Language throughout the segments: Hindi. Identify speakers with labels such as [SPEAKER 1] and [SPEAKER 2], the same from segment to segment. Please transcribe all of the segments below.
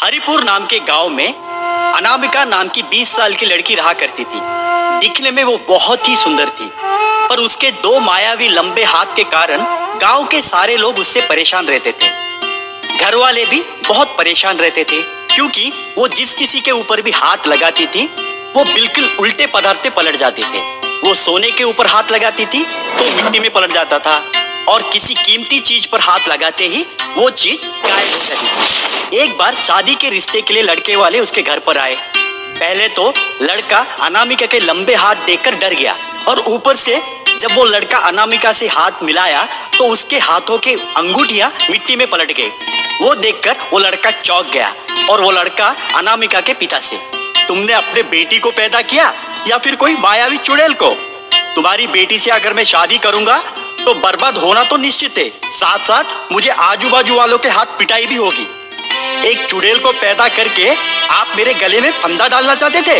[SPEAKER 1] हरिपुर नाम के गांव में अनामिका नाम की 20 साल की लड़की रहा करती थी। दिखने में वो बहुत ही सुंदर थी, पर उसके दो मायावी लंबे हाथ के कारण गांव के सारे लोग उससे परेशान रहते थे। घर वाले भी बहुत परेशान रहते थे, क्योंकि वो जिस किसी के ऊपर भी हाथ लगाती थी वो बिल्कुल उल्टे पदार्थ पे पलट जाते थे। वो सोने के ऊपर हाथ लगाती थी तो मिट्टी में पलट जाता था, और किसी कीमती चीज पर हाथ लगाते ही वो चीज गायब हो जाती थी। एक बार शादी के रिश्ते के लिए लड़के वाले उसके घर पर आए। पहले तो लड़का अनामिका के लंबे हाथ देखकर डर गया, और ऊपर से जब वो लड़का अनामिका से हाथ मिलाया तो उसके हाथों के अंगूठियां मिट्टी में पलट गए। वो देखकर वो लड़का चौंक गया, और वो लड़का अनामिका के पिता से, तुमने अपने बेटी को पैदा किया या फिर कोई मायावी चुड़ैल को? तुम्हारी बेटी से अगर मैं शादी करूंगा तो बर्बाद होना तो निश्चित है, साथ साथ मुझे आजू बाजू वालों के हाथ पिटाई भी होगी। एक चुड़ैल को पैदा करके आप मेरे गले में फंदा डालना चाहते थे?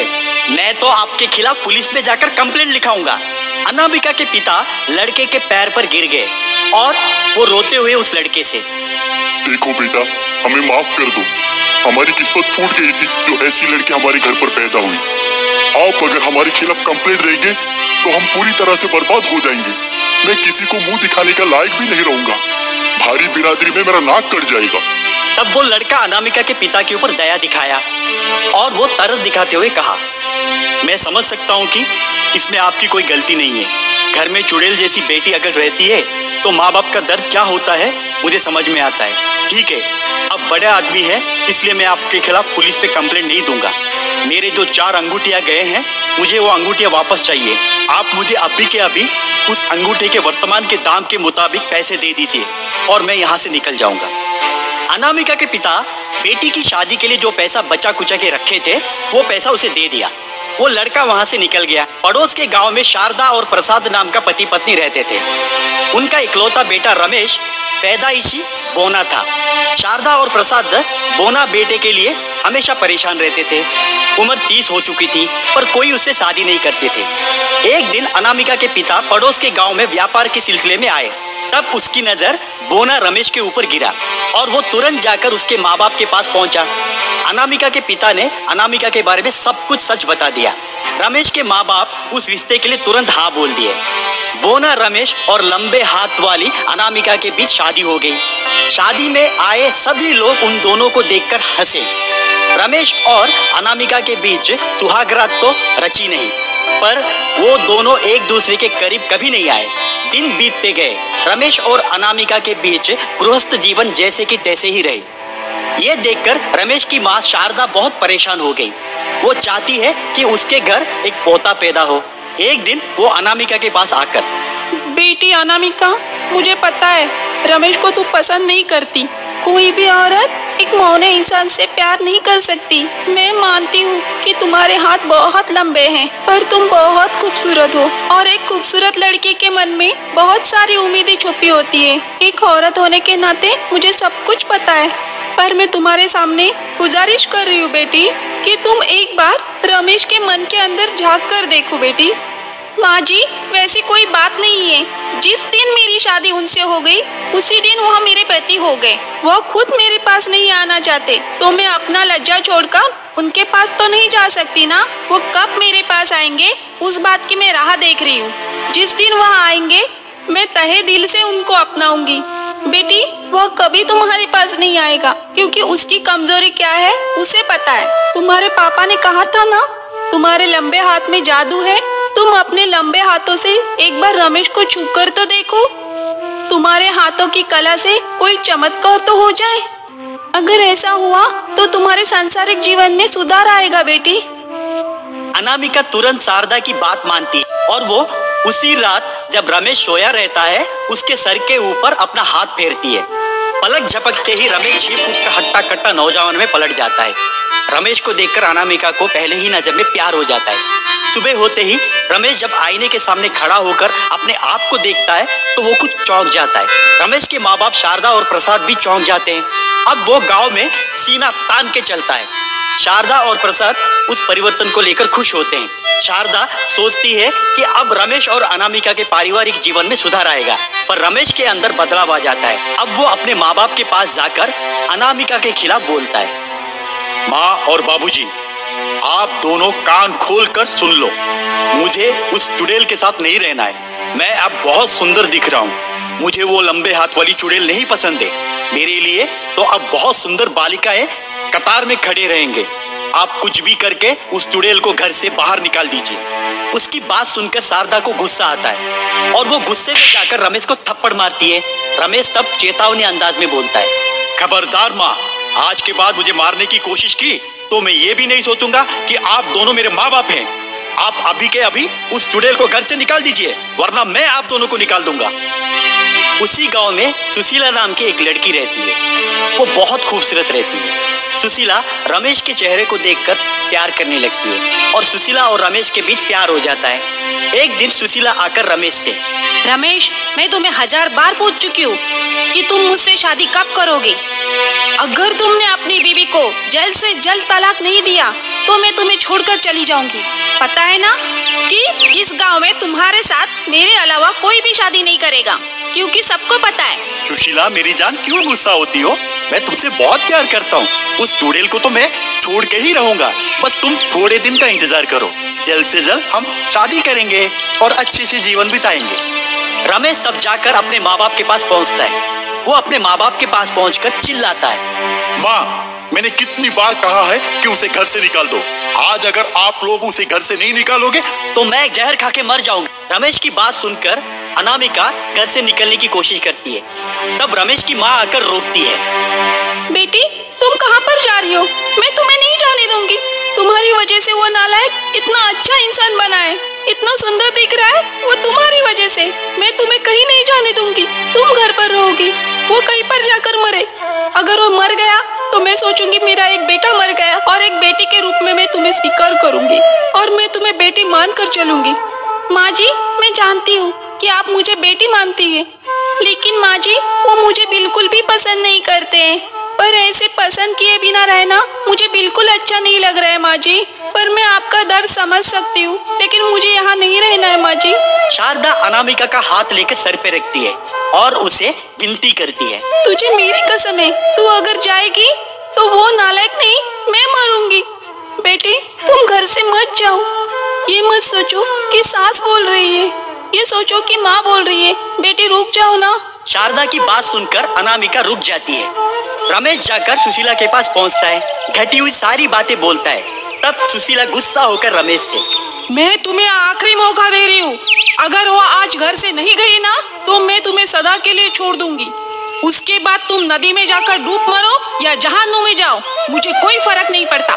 [SPEAKER 1] मैं तो आपके खिलाफ पुलिस में जाकर कंप्लेंट लिखाऊंगा। अनामिका के पिता लड़के के पैर पर गिर गए और वो रोते हुए उस लड़के से,
[SPEAKER 2] देखो बेटा, हमें माफ कर दो। हमारी किस्मत फूट गई थी जो ऐसी लड़की हमारे घर पर पैदा हुई। आप अगर हमारे खिलाफ कंप्लेंट देंगे तो हम पूरी तरह से बर्बाद हो जाएंगे। मैं किसी को मुंह दिखाने का लायक भी नहीं रहूंगा। भारी बिरादरी में मेरा नाक कट जाएगा।
[SPEAKER 1] तब वो लड़का अनामिका के पिता के ऊपर दया दिखाया और वो तरस दिखाते हुए कहा, मैं समझ सकता हूँ कि इसमें आपकी कोई गलती नहीं है। घर में चुड़ैल जैसी बेटी अगर रहती है तो माँ बाप का दर्द क्या होता है मुझे समझ में आता है। ठीक है, अब बड़े आदमी है, इसलिए मैं आपके खिलाफ पुलिस पे कंप्लेंट नहीं दूंगा। मेरे जो 4 अंगूठियां गए हैं, मुझे वो अंगूठियां वापस चाहिए। आप मुझे अभी के अभी उस अंगूठे के वर्तमान के दाम के मुताबिक पैसे दे दीजिए और मैं यहाँ से निकल जाऊंगा। अनामिका के पिता बेटी की शादी के लिए जो पैसा बचा कुचा के रखे थे वो पैसा उसे दे दिया। वो लड़का वहां से निकल गया। पड़ोस के गांव में शारदा और प्रसाद नाम का पति पत्नी रहते थे। उनका इकलौता बेटा रमेश पैदाइशी बोना था। शारदा और प्रसाद बोना बेटे के लिए हमेशा परेशान रहते थे। उम्र 30 हो चुकी थी, पर कोई उससे शादी नहीं करते थे। एक दिन अनामिका के पिता पड़ोस के गांव में व्यापार के सिलसिले में आए। तब उसकी नजर बोना रमेश के ऊपर गिरा और वो तुरंत जाकर उसके माँ बाप के पास पहुंचा। अनामिका के पिता ने अनामिका के बारे में सब कुछ सच बता दिया। रमेश के माँ बाप उस रिश्ते के लिए तुरंत हाँ बोल दिए। बोना रमेश और लंबे हाथ वाली अनामिका के बीच शादी हो गई। शादी में आए सभी लोग उन दोनों को देखकर हंसे। रमेश और अनामिका के बीच सुहागरात तो रची नहीं, पर वो दोनों एक दूसरे के करीब कभी नहीं आए। दिन बीतते गए। रमेश और अनामिका के बीच गृहस्थ जीवन जैसे कि तैसे ही रही। ये देखकर रमेश की माँ शारदा बहुत परेशान हो गई। वो चाहती है कि उसके घर एक पोता पैदा हो। एक दिन वो अनामिका के पास आकर,
[SPEAKER 3] बेटी अनामिका, मुझे पता है रमेश को तू पसंद नहीं करती। कोई भी औरत एक मौने इंसान से प्यार नहीं कर सकती। मैं मानती हूँ कि तुम्हारे हाथ बहुत लंबे हैं, पर तुम बहुत खूबसूरत हो और एक खूबसूरत लड़की के मन में बहुत सारी उम्मीदें छुपी होती है। एक औरत होने के नाते मुझे सब कुछ पता है, पर मैं तुम्हारे सामने गुजारिश कर रही हूँ बेटी कि तुम एक बार रमेश के मन के अंदर झांक कर देखो बेटी। माँ जी, वैसी कोई बात नहीं है। जिस दिन मेरी शादी उनसे हो गई उसी दिन वह मेरे पति हो गए। वो खुद मेरे पास नहीं आना चाहते, तो मैं अपना लज्जा छोड़कर उनके पास तो नहीं जा सकती ना। वो कब मेरे पास आएंगे उस बात की मैं राह देख रही हूँ। जिस दिन वह आएंगे मैं तहे दिल से उनको अपनाऊंगी। बेटी, वो कभी तुम्हारे पास नहीं आएगा, क्योंकि उसकी कमजोरी क्या है उसे पता है। तुम्हारे पापा ने कहा था ना, तुम्हारे लंबे हाथ में जादू है। तुम अपने लंबे हाथों से एक बार रमेश को छू कर तो देखो। तुम्हारे हाथों की कला से कोई चमत्कार तो हो जाए। अगर ऐसा हुआ तो तुम्हारे सांसारिक जीवन में सुधार आएगा बेटी।
[SPEAKER 1] अनामिका तुरंत शारदा की बात मानती और वो उसी रात जब रमेश सोया रहता है उसके सर के ऊपर अपना हाथ फेरती है। पलक झपकते ही रमेश 6 फुट का हट्टा कट्टा नौजवान में पलट जाता है। रमेश को देखकर अनामिका को पहले ही नजर में प्यार हो जाता है। सुबह होते ही रमेश जब आईने के सामने खड़ा होकर अपने आप को देखता है तो वो कुछ चौंक जाता है। रमेश के माँ बाप शारदा और प्रसाद भी चौंक जाते हैं। अब वो गांव में सीना तान के चलता है। शारदा और प्रसाद उस परिवर्तन को लेकर खुश होते हैं। शारदा सोचती है कि अब रमेश और अनामिका के पारिवारिक जीवन में सुधार आएगा, पर रमेश के अंदर बदलाव आ जाता है। अब वो अपने माँ बाप के पास जाकर अनामिका के खिलाफ बोलता है। माँ और बाबूजी, आप दोनों कान खोलकर सुन लो। मुझे उस चुड़ैल के साथ नहीं रहना है। मैं अब बहुत सुंदर दिख रहा हूँ। मुझे वो लंबे हाथ वाली चुड़ैल नहीं पसंद है। मेरे लिए तो अब बहुत सुंदर बालिकाएं कतार में खड़े रहेंगे। आप कुछ भी करके उस चुड़ैल को घर से बाहर निकाल दीजिए। उसकी बात सुनकर शारदा को गुस्सा आता है और वो गुस्से में जाकर रमेश को थप्पड़ मारती है। रमेश तब चेतावनी अंदाज में बोलता है, खबरदार माँ, आज के बाद मुझे मारने की कोशिश की तो मैं ये भी नहीं सोचूंगा कि आप दोनों मेरे माँ बाप हैं। आप अभी के अभी उस चुड़ैल को घर से निकाल दीजिए, वरना मैं आप दोनों को निकाल दूंगा। उसी गांव में सुशीला नाम की एक लड़की रहती है। वो बहुत खूबसूरत रहती है। सुशीला रमेश के चेहरे को देखकर प्यार करने लगती है और सुशीला और रमेश के बीच प्यार हो जाता है। एक दिन सुशीला आकर रमेश से,
[SPEAKER 3] रमेश, मैं तुम्हें 1000 बार पूछ चुकी हूँ कि तुम मुझसे शादी कब करोगे। अगर तुमने अपनी बीवी को जल्द से जल्द तलाक नहीं दिया तो मैं तुम्हें छोड़कर चली जाऊंगी। पता है ना कि इस गांव में तुम्हारे साथ मेरे अलावा कोई भी शादी नहीं करेगा, क्योंकि सबको पता है।
[SPEAKER 1] सुशीला मेरी जान, क्यों गुस्सा होती हो? मैं तुमसे बहुत प्यार करता हूँ। उस चुड़ैल को तो मैं छोड़ के ही रहूंगा। बस तुम थोड़े दिन का इंतजार करो। जल्द से जल्द हम शादी करेंगे और अच्छे से जीवन बिताएंगे। रमेश तब जाकर अपने माँ बाप के पास पहुँचता है। वो अपने माँ बाप के पास पहुँचकर चिल्लाता है,
[SPEAKER 2] माँ, मैंने कितनी बार कहा है कि उसे घर से निकाल दो। आज अगर आप लोग उसे घर से नहीं निकालोगे
[SPEAKER 1] तो मैं जहर खा के मर जाऊंगा। रमेश की बात सुनकर अनामिका घर से निकलने की कोशिश करती है। तब रमेश की माँ आकर रोकती है,
[SPEAKER 3] बेटी, तुम कहाँ पर जा रही हो? मैं तुम्हें नहीं जाने दूंगी। तुम्हारी वजह से वो नालायक इतना अच्छा इंसान बना है, इतना सुंदर दिख रहा है, वो तुम्हारी वजह से। मैं तुम्हें कहीं नहीं जाने दूंगी। तुम घर पर रहोगी, वो कहीं पर जाकर मरे। अगर वो मर गया तो मैं सोचूंगी मेरा एक बेटा मर गया और एक बेटी के रूप में मैं तुम्हें स्वीकार करूंगी और मैं तुम्हें बेटी मान कर चलूंगी। माँ जी, मैं जानती हूँ कि आप मुझे बेटी मानती हैं, लेकिन माँ जी, वो मुझे बिल्कुल भी पसंद नहीं करते हैं। पर ऐसे पसंद किए बिना रहना मुझे बिल्कुल अच्छा नहीं लग रहा है माँ जी। पर मैं आपका दर्द समझ सकती हूँ, लेकिन मुझे यहाँ नहीं रहना है माँ जी।
[SPEAKER 1] शारदा अनामिका का हाथ लेकर सर पे रखती है और उसे विनती करती है,
[SPEAKER 3] तुझे मेरी कसम है, तू अगर जाएगी तो वो नालायक नहीं, मैं मरूंगी। बेटी, तुम घर से मत जाओ। ये मत सोचो कि सास बोल रही है, ये सोचो कि माँ बोल रही है। बेटी, रुक जाओ ना।
[SPEAKER 1] शारदा की बात सुनकर अनामिका रुक जाती है। रमेश जाकर सुशीला के पास पहुंचता है, घटी हुई सारी बातें बोलता है। तब सुशीला गुस्सा होकर रमेश से,
[SPEAKER 3] मैं तुम्हें आखिरी मौका दे रही हूँ। अगर वो आज घर से नहीं गई ना तो मैं तुम्हें सदा के लिए छोड़ दूंगी। उसके बाद तुम नदी में जाकर डूब मरो या जहन्नुम में जाओ, मुझे कोई फर्क नहीं पड़ता।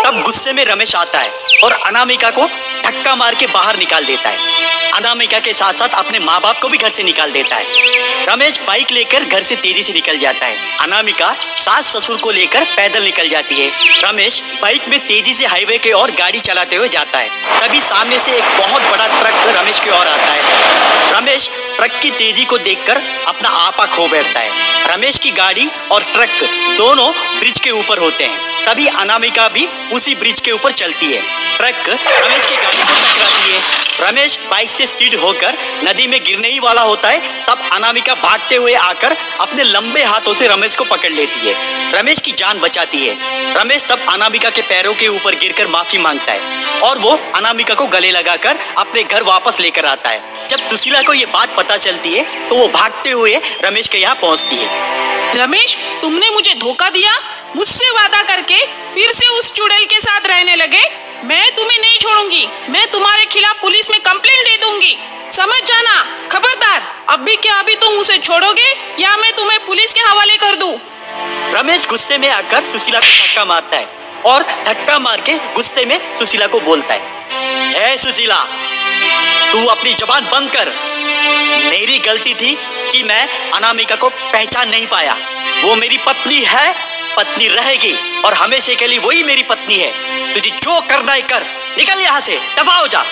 [SPEAKER 1] तब गुस्से में रमेश आता है और अनामिका को धक्का मार के बाहर निकाल देता है। अनामिका के साथ साथ अपने माँ बाप को भी घर से निकाल देता है। रमेश बाइक लेकर घर से तेजी से निकल जाता है। अनामिका सास ससुर को लेकर पैदल निकल जाती है। रमेश बाइक में तेजी से हाईवे के ओर गाड़ी चलाते हुए जाता है। तभी सामने से एक बहुत बड़ा ट्रक रमेश की ओर आता है। रमेश ट्रक की तेजी को देखकर अपना आपा खो बैठता है। रमेश की गाड़ी और ट्रक दोनों ब्रिज के ऊपर होते हैं। तभी अनामिका भी उसी ब्रिज के ऊपर चलती है। ट्रक रमेश की गाड़ी को टकराती है। रमेश बाइक से स्पीड होकर नदी में गिरने ही वाला होता है। तब अनामिका भागते हुए आकर अपने लंबे हाथों से रमेश को पकड़ लेती है। रमेश की जान बचाती है। रमेश तब अनामिका के पैरों के ऊपर गिरकर माफी मांगता है और वो अनामिका को गले लगाकर अपने घर वापस लेकर आता है। जब सुशीला को ये बात पता चलती है तो वो भागते हुए रमेश के यहाँ पहुँचती है।
[SPEAKER 3] रमेश, तुमने मुझे धोखा दिया। मुझसे वादा करके फिर से उस चुड़ैल के साथ रहने लगे। मैं तुम्हें नहीं छोड़ूंगी। मैं तुम्हारे खिलाफ पुलिस में कंप्लेंट दे दूंगी, समझ जाना। खबरदार, अभी क्या अभी तुम उसे छोड़ोगे या मैं तुम्हें पुलिस के हवाले कर दूं।
[SPEAKER 1] रमेश गुस्से में आकर सुशीला को धक्का मारता है और धक्का मार के गुस्से में सुशीला को बोलता है, ए सुशीला, तू अपनी जुबान बंद कर। मेरी गलती थी कि मैं अनामिका को पहचान नहीं पाया। वो मेरी पत्नी है, पत्नी रहेगी और हमेशा के लिए वही मेरी पत्नी है। तुझे जो करना है कर, निकल यहाँ से, दफा हो जा।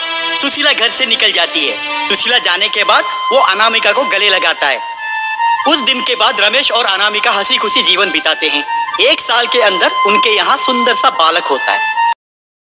[SPEAKER 1] सुशीला घर से निकल जाती है। सुशीला जाने के बाद वो अनामिका को गले लगाता है। उस दिन के बाद रमेश और अनामिका हंसी खुशी जीवन बिताते हैं। 1 साल के अंदर उनके यहाँ सुंदर सा बालक होता है।